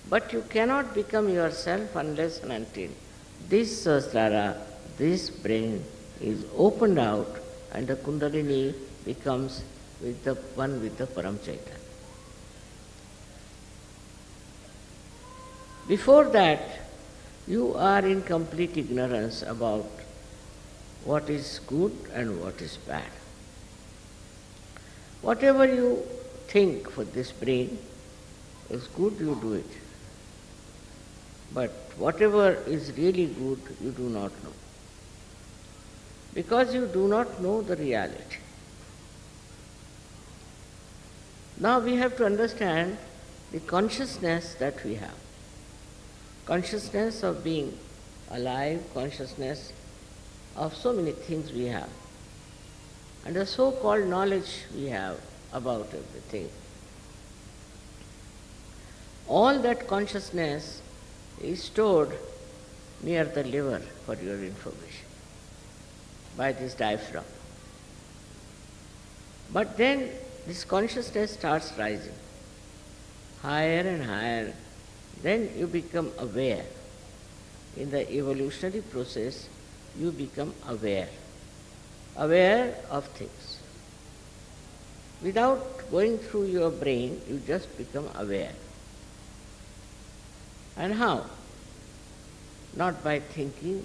But you cannot become yourself unless and until this Sahasrara, this brain is opened out and the Kundalini becomes with the one with the Param Chaitanya. Before that, you are in complete ignorance about what is good and what is bad. Whatever you think for this brain is good, you do it. But whatever is really good, you do not know. Because you do not know the reality. Now we have to understand the consciousness that we have. Consciousness of being alive, consciousness of so many things we have. And the so-called knowledge we have about everything. All that consciousness is stored near the liver, for your information, by this diaphragm. But then this consciousness starts rising higher and higher. Then you become aware. In the evolutionary process, you become aware of things. Without going through your brain, you just become aware. And how? Not by thinking,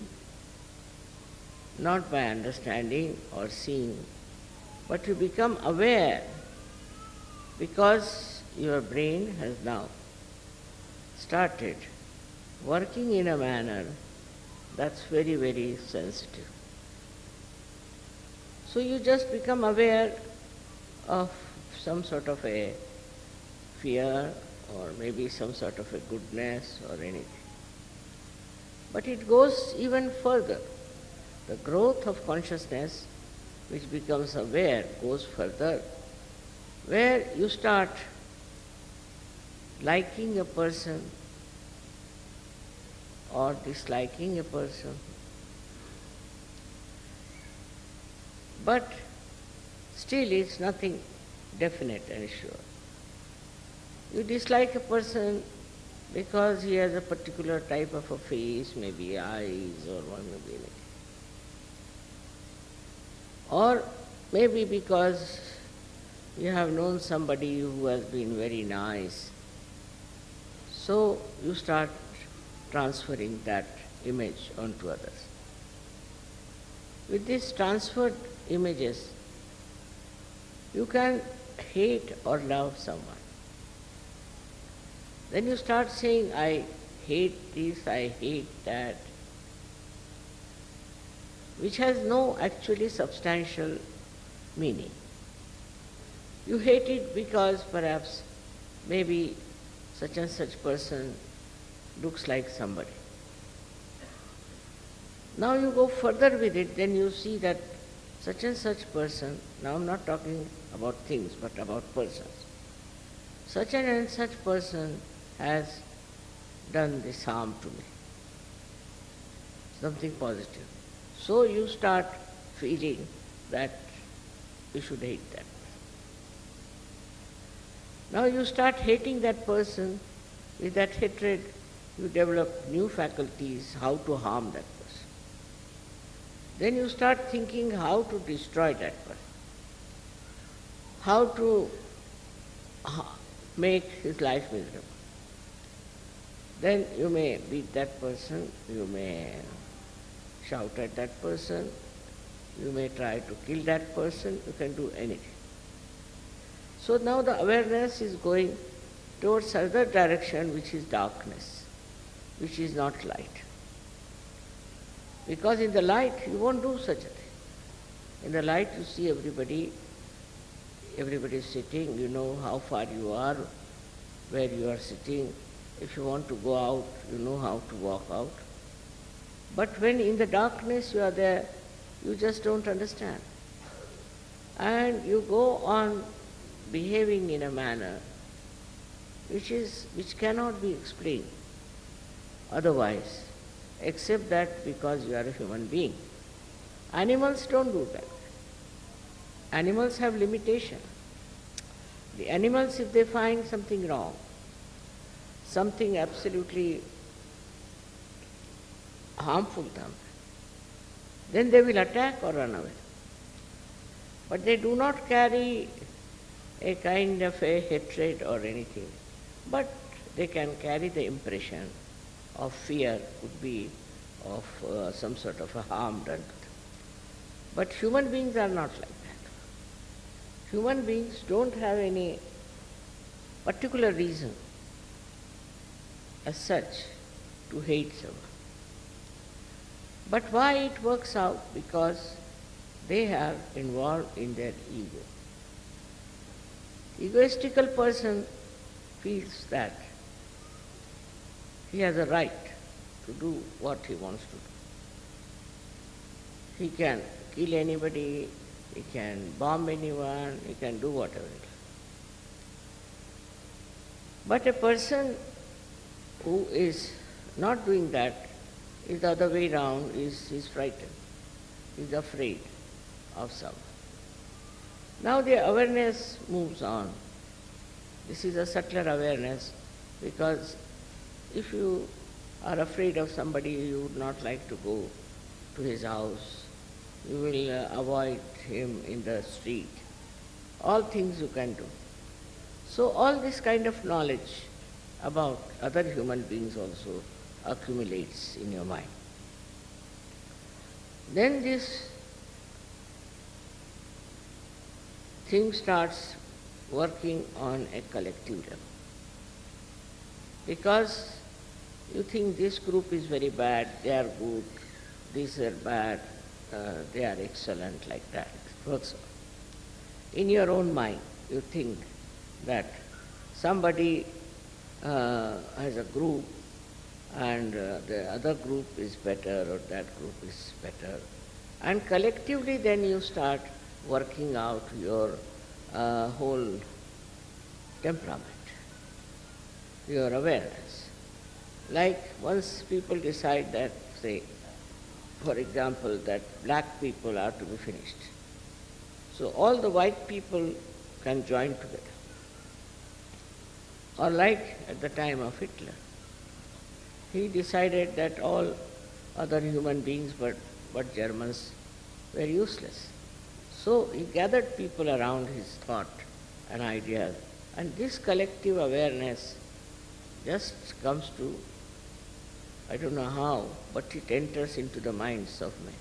not by understanding or seeing, but you become aware because your brain has now started working in a manner that's very, very sensitive. So you just become aware of some sort of a fear or maybe some sort of a goodness or anything. But it goes even further. The growth of consciousness, which becomes aware, goes further, where you start liking a person or disliking a person. But still it's nothing definite and sure. You dislike a person because he has a particular type of a face, maybe eyes or one maybe anything. Or maybe because you have known somebody who has been very nice. So you start transferring that image onto others. With these transferred images, you can hate or love someone. Then you start saying, I hate this, I hate that, which has no actually substantial meaning. You hate it because perhaps maybe such and such person looks like somebody. Now you go further with it, then you see that such and such person, now I'm not talking about things, but about persons. Such and such person has done this harm to me, something positive. So you start feeling that you should hate that person. Now you start hating that person. With that hatred, you develop new faculties how to harm that person. Then you start thinking how to destroy that person, how to make his life miserable. Then you may beat that person, you may shout at that person, you may try to kill that person, you can do anything. So now the awareness is going towards other direction, which is darkness, which is not light. Because in the light you won't do such a thing. In the light you see everybody is sitting, you know how far you are, where you are sitting. If you want to go out, you know how to walk out. But when in the darkness you are there, you just don't understand. And you go on behaving in a manner which cannot be explained otherwise, except that because you are a human being. Animals don't do that. Animals have limitation. The animals, if they find something wrong, something absolutely harmful to them, then they will attack or run away. But they do not carry a kind of a hatred or anything, but they can carry the impression of fear, could be of some sort of a harm done to them. But human beings are not like that. Human beings don't have any particular reason as such to hate someone. But why it works out? Because they are involved in their ego. Egoistical person feels that he has a right to do what he wants to do. He can kill anybody, he can bomb anyone, he can do whatever. But a person who is not doing that is the other way around, is frightened, is afraid of someone. Now the awareness moves on. This is a subtler awareness, because if you are afraid of somebody, you would not like to go to his house, you will avoid him in the street. All things you can do. So all this kind of knowledge about other human beings also accumulates in your mind. Then this thing starts working on a collective level. Because you think this group is very bad, they are good, these are bad, they are excellent, like that. It works. In your own mind, you think that somebody has a group and the other group is better or that group is better. And collectively then you start working out your whole temperament, your awareness. Like once people decide that, say, for example, that black people are to be finished. So all the white people can join together. Or like at the time of Hitler, he decided that all other human beings but Germans were useless. So he gathered people around his thought and ideas, and this collective awareness just comes to, I don't know how, but it enters into the minds of men.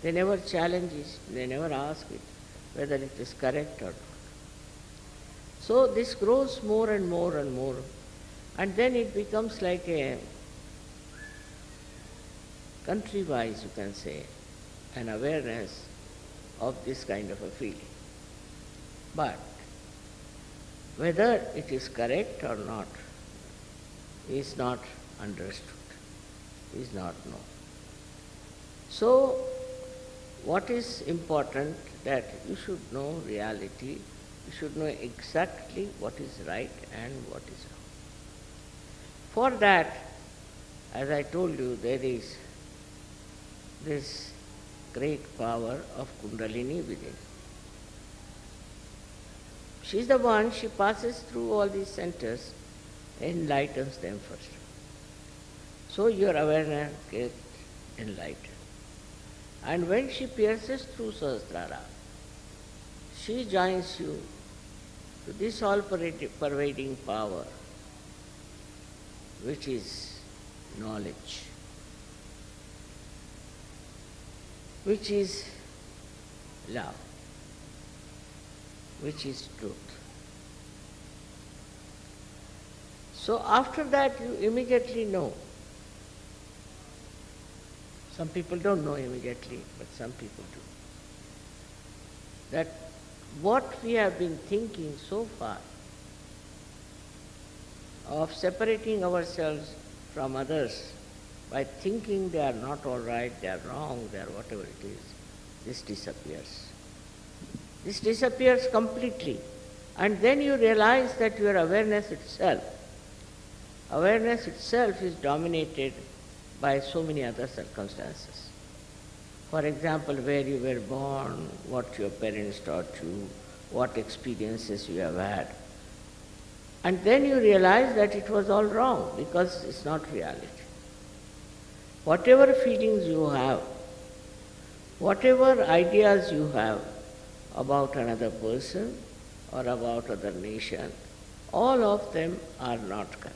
They never challenge it, they never ask it whether it is correct or not. So this grows more and more and more, and then it becomes like a country-wise, you can say, an awareness of this kind of a feeling. But whether it is correct or not is not understood, is not known. So what is important, that you should know reality, you should know exactly what is right and what is wrong. For that, as I told you, there is this great power of Kundalini within. She is the one, she passes through all these centers, enlightens them first. So your awareness gets enlightened. And when she pierces through Sahasrara, she joins you to this all-pervading power, which is knowledge, which is love, which is truth. So after that you immediately know. Some people don't know immediately, but some people do. That what we have been thinking so far of separating ourselves from others by thinking they are not all right, they are wrong, they are whatever it is, this disappears. This disappears completely. And then you realize that your awareness itself is dominated by so many other circumstances. For example, where you were born, what your parents taught you, what experiences you have had. And then you realize that it was all wrong because it's not reality. Whatever feelings you have, whatever ideas you have about another person or about other nation, all of them are not correct.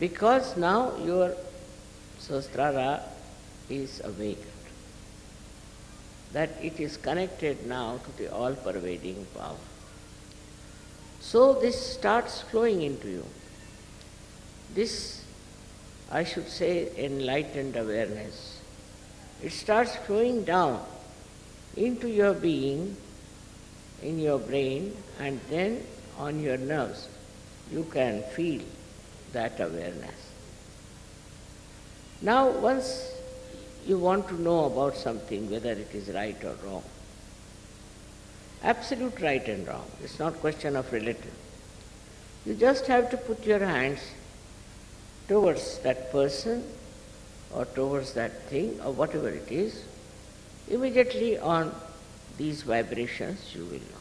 Because now your Sahasrara is awakened, that it is connected now to the all-pervading power. So this starts flowing into you. This, I should say, enlightened awareness. It starts flowing down into your being, in your brain, and then on your nerves. You can feel that awareness. Now, once you want to know about something, whether it is right or wrong, absolute right and wrong, it's not question of relative. You just have to put your hands towards that person or towards that thing or whatever it is. Immediately on these vibrations you will know.